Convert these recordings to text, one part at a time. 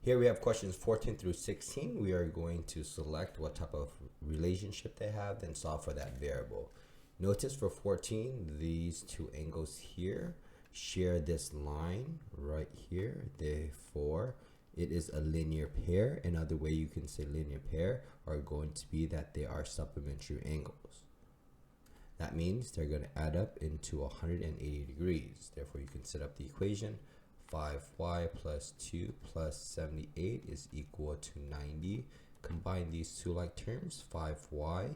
Here we have questions 14 through 16. We are going to select what type of relationship they have, then solve for that variable. Notice for 14, these two angles here share this line right here. Therefore, it is a linear pair. Another way you can say linear pair are going to be that they are supplementary angles. That means they're going to add up into 180 degrees. Therefore, you can set up the equation. 5y plus 2 plus 78 is equal to 90. Combine these two like terms. 5y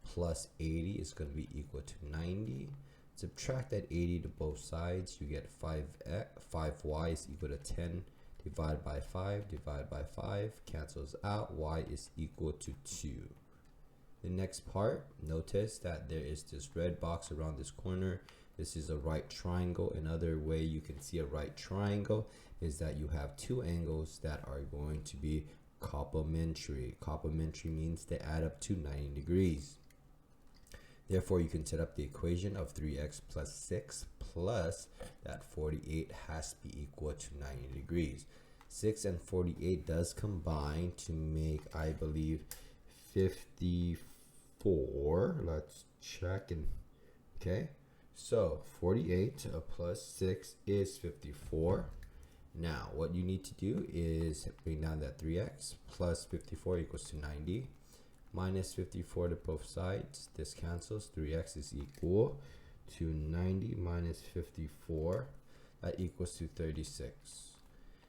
plus 80 is going to be equal to 90. Subtract that 80 to both sides. You get 5y is equal to 10. Divide by 5. Divide by 5. Cancels out. Y is equal to 2. The next part, notice that there is this red box around this corner. This is a right triangle. Another way you can see a right triangle is that you have two angles that are going to be complementary. Complementary means they add up to 90 degrees. Therefore, you can set up the equation of 3x plus 6 plus that 48 has to be equal to 90 degrees. 6 and 48 does combine to make, I believe, 54. Let's check. And okay. So 48 plus 6 is 54. Now what you need to do is bring down that 3x plus 54 equals to 90. Minus 54 to both sides. This cancels. 3x is equal to 90 minus 54. That equals to 36.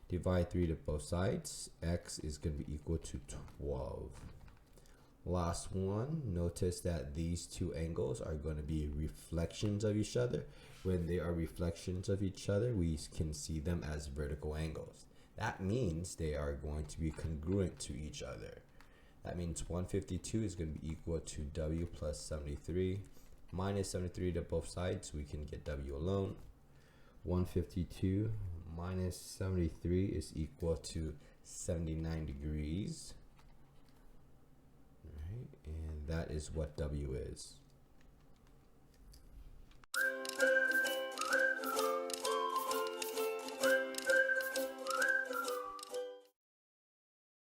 Divide 3 to both sides. X is going to be equal to 12. Last one, notice that these two angles are going to be reflections of each other. When they are reflections of each other, we can see them as vertical angles. That means they are going to be congruent to each other. That means 152 is going to be equal to W plus 73. Minus 73 to both sides, we can get W alone. 152 minus 73 is equal to 79 degrees. And that is what W is.